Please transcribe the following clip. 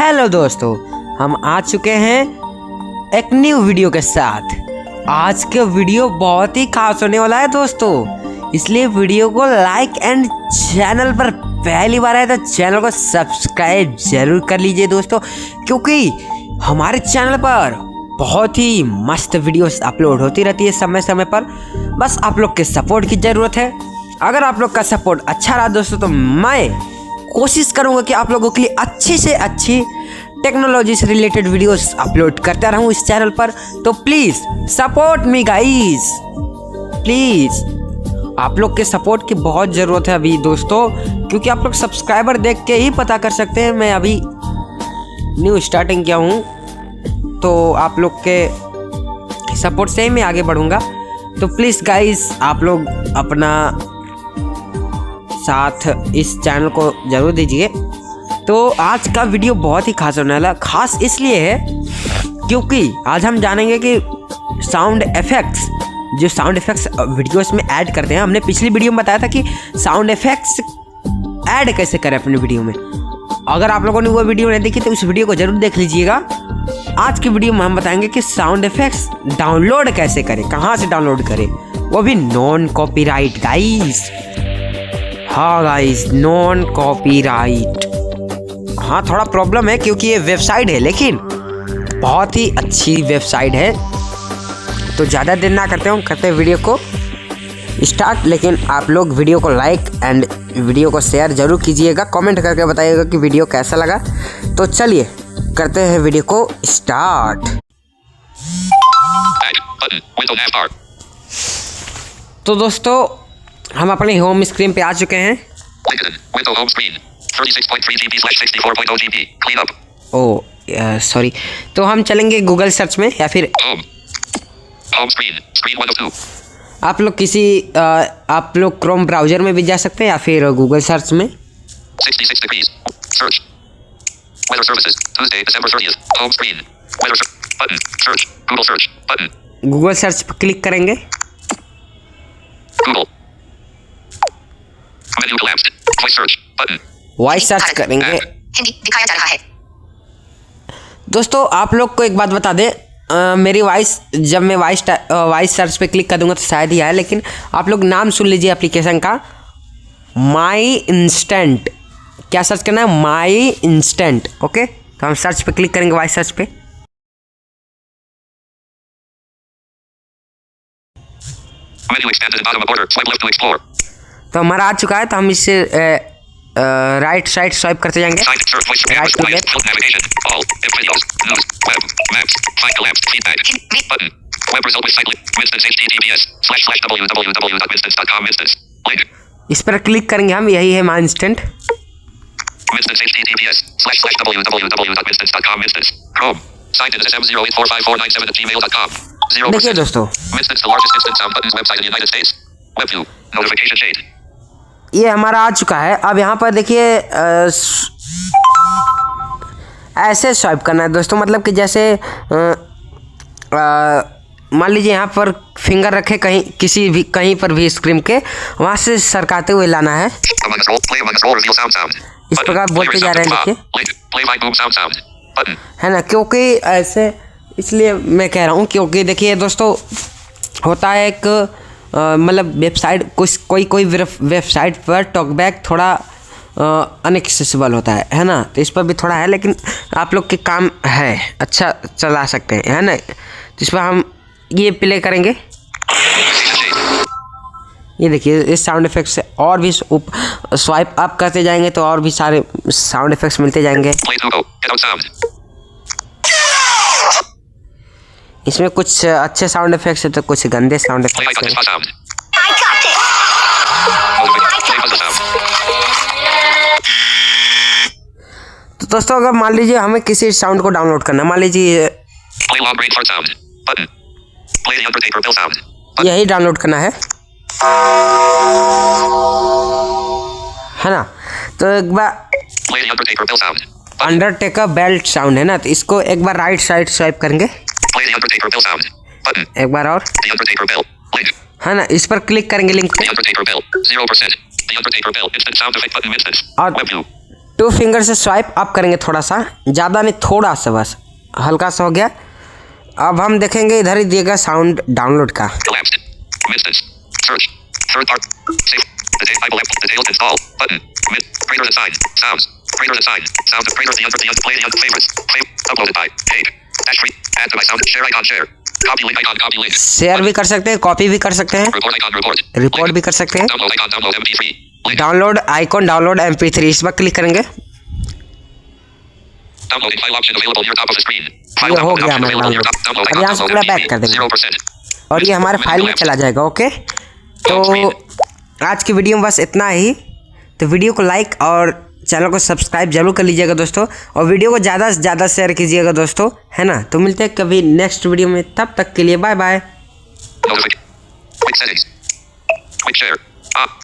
Hello दोस्तों, हम आ चुके हैं एक न्यू वीडियो के साथ। आज का वीडियो बहुत ही खास होने वाला है दोस्तों, इसलिए वीडियो को लाइक एंड चैनल पर पहली बार आए तो चैनल को सब्सक्राइब जरूर कर लीजिए दोस्तों, क्योंकि हमारे चैनल पर बहुत ही मस्त वीडियोस अपलोड होती रहती है समय समय पर। बस आप लोग के सपोर्ट की ज़रूरत है। अगर आप लोग का सपोर्ट अच्छा रहा दोस्तों तो मैं कोशिश करूंगा कि आप लोगों के लिए अच्छी से अच्छी टेक्नोलॉजी से रिलेटेड वीडियोस अपलोड करता रहूं इस चैनल पर। तो please support me guys, please. आप लोग के सपोर्ट की बहुत ज़रूरत है अभी दोस्तों, क्योंकि आप लोग सब्सक्राइबर देख के ही पता कर सकते हैं। मैं अभी न्यू स्टार्टिंग किया हूँ, तो आप लोग के सपोर्ट से ही मैं आगे बढ़ूँगा। तो प्लीज़ गाइस, आप लोग अपना साथ इस चैनल को ज़रूर दीजिए। तो आज का वीडियो बहुत ही खास होने वाला, खास इसलिए है क्योंकि आज हम जानेंगे कि साउंड इफ़ेक्ट्स, जो साउंड इफ़ेक्ट्स वीडियोस में ऐड करते हैं। हमने पिछली वीडियो में बताया था कि साउंड इफ़ेक्ट्स ऐड कैसे करें अपने वीडियो में। अगर आप लोगों ने वो वीडियो नहीं देखी तो उस वीडियो को ज़रूर देख लीजिएगा। आज की वीडियो में हम बताएंगे कि साउंड इफ़ेक्ट्स डाउनलोड कैसे करें, कहाँ से डाउनलोड करें, वो भी नॉन कॉपीराइट गाइस। हाँ गाइस, नॉन कॉपीराइट। हाँ, थोड़ा प्रॉब्लम है क्योंकि ये वेबसाइट है, लेकिन बहुत ही अच्छी वेबसाइट है। तो ज़्यादा देर ना करते हैं वीडियो को स्टार्ट। लेकिन आप लोग वीडियो को लाइक एंड वीडियो को शेयर ज़रूर कीजिएगा, कमेंट करके बताइएगा कि वीडियो कैसा लगा। तो चलिए करते हैं वीडियो को स्टार्ट। तो दोस्तों, हम अपने होम स्क्रीन पे आ चुके हैं। ओह सॉरी, तो हम चलेंगे गूगल सर्च में या फिर आप लोग आप लोग क्रोम ब्राउज़र में भी जा सकते हैं या फिर गूगल सर्च में। 66 degrees. Search. Weather services. Tuesday, December 30th. Home screen. Weather button. Search. Google search button. Google search पर क्लिक करेंगे। Google. Menu collapsed. Voice search button. Voice search करेंगे। हिंदी दिखाया जा रहा है। दोस्तों, आप लोग को एक बात बता दें, मेरी वॉइस, जब मैं वॉइस सर्च पे क्लिक कर दूंगा तो शायद ही आए, लेकिन आप लोग नाम सुन लीजिए एप्लीकेशन का, माई इंस्टेंट। क्या सर्च करना है? माई इंस्टेंट। ओके, तो हम सर्च पे क्लिक करेंगे, वॉइस सर्च पे। Menu expanded at bottom of border. Swipe left to explore. तो हमारा आ चुका है, तो हम इससे राइट साइड स्वाइप करते जाएंगे। Side search voice Right to left. navigation. All videos. News. Web. Maps. Find collapsed. Feedback. Button. Web result with site link. Instance https://www.instance.com. Instance. Link. इस पर क्लिक करेंगे हम, यही है माई instant. Instance https://www.instance.com. Instance. Chrome. Signed in SM0845497@gmail.com. देखिए दोस्तों, Instance, the largest instance sound buttons website in the United States. WebView. Notification shade. ये हमारा आ चुका है। अब यहाँ पर देखिए ऐसे स्वाइप करना है दोस्तों, मतलब कि जैसे मान लीजिए यहाँ पर फिंगर रखे कहीं, किसी भी कहीं पर भी स्क्रीन के, वहाँ से सरकाते हुए लाना है। इस प्रकार बोलते जा रहे हैं, देखिए, है ना। क्योंकि ऐसे इसलिए मैं कह रहा हूँ क्योंकि देखिए दोस्तों, होता है एक मतलब वेबसाइट, कोई वेबसाइट पर टॉकबैक थोड़ा अनएक्सेसिबल होता है ना। तो इस पर भी थोड़ा है, लेकिन आप लोग के काम है, अच्छा चला सकते हैं, है ना। तो इस पर हम ये प्ले करेंगे। ये देखिए, इस साउंड इफेक्ट से और भी स्वाइप अप करते जाएंगे तो और भी सारे साउंड इफेक्ट्स मिलते जाएंगे। इसमें कुछ अच्छे साउंड इफेक्ट्स है तो कुछ गंदे साउंड इफेक्ट्स हैं। तो दोस्तों, अगर मान लीजिए हमें किसी साउंड को डाउनलोड करना, मान लीजिए यही डाउनलोड करना है ना। तो एक बार अंडरटेकर बेल्ट साउंड है ना, तो इसको एक बार राइट साइड स्वाइप करेंगे, एक बार और, है ना। इस पर क्लिक करेंगे लिंक पे, और 2 फिंगर से स्वाइप अप करेंगे थोड़ा सा, ज़्यादा नहीं, थोड़ा सा बस, हल्का सा हो गया। अब हम देखेंगे इधर ही दिएगा साउंड डाउनलोड का। Collapsed. Instance. Search. Third part. Save. Details install. Button. Greater than sign. Sounds. Greater than sign. Sound. Greater than play the favorites. Save. Uploaded by. Paid. Dash free. Add to my sound. Share icon. Share. Copy link icon. Copy link. Share भी कर सकते हैं, copy भी कर सकते हैं, Report icon. Report. Report भी कर सकते हैं। Download icon. Download MP3. Link. Download icon, download MP3, इस पर क्लिक करेंगे। Downloading file option available near top of the screen. ये हो गया हमारा डाउनलोड। अब यहाँ से पूरा बैक कर देंगे 0%. और ये हमारे फाइल में चला जाएगा। ओके, तो आज की वीडियो में बस इतना ही। तो वीडियो को लाइक और चैनल को सब्सक्राइब जरूर कर लीजिएगा दोस्तों, और वीडियो को ज़्यादा से ज़्यादा शेयर कीजिएगा दोस्तों, है ना। तो मिलते हैं कभी नेक्स्ट वीडियो में, तब तक के लिए bye bye. Quick settings. Quick share.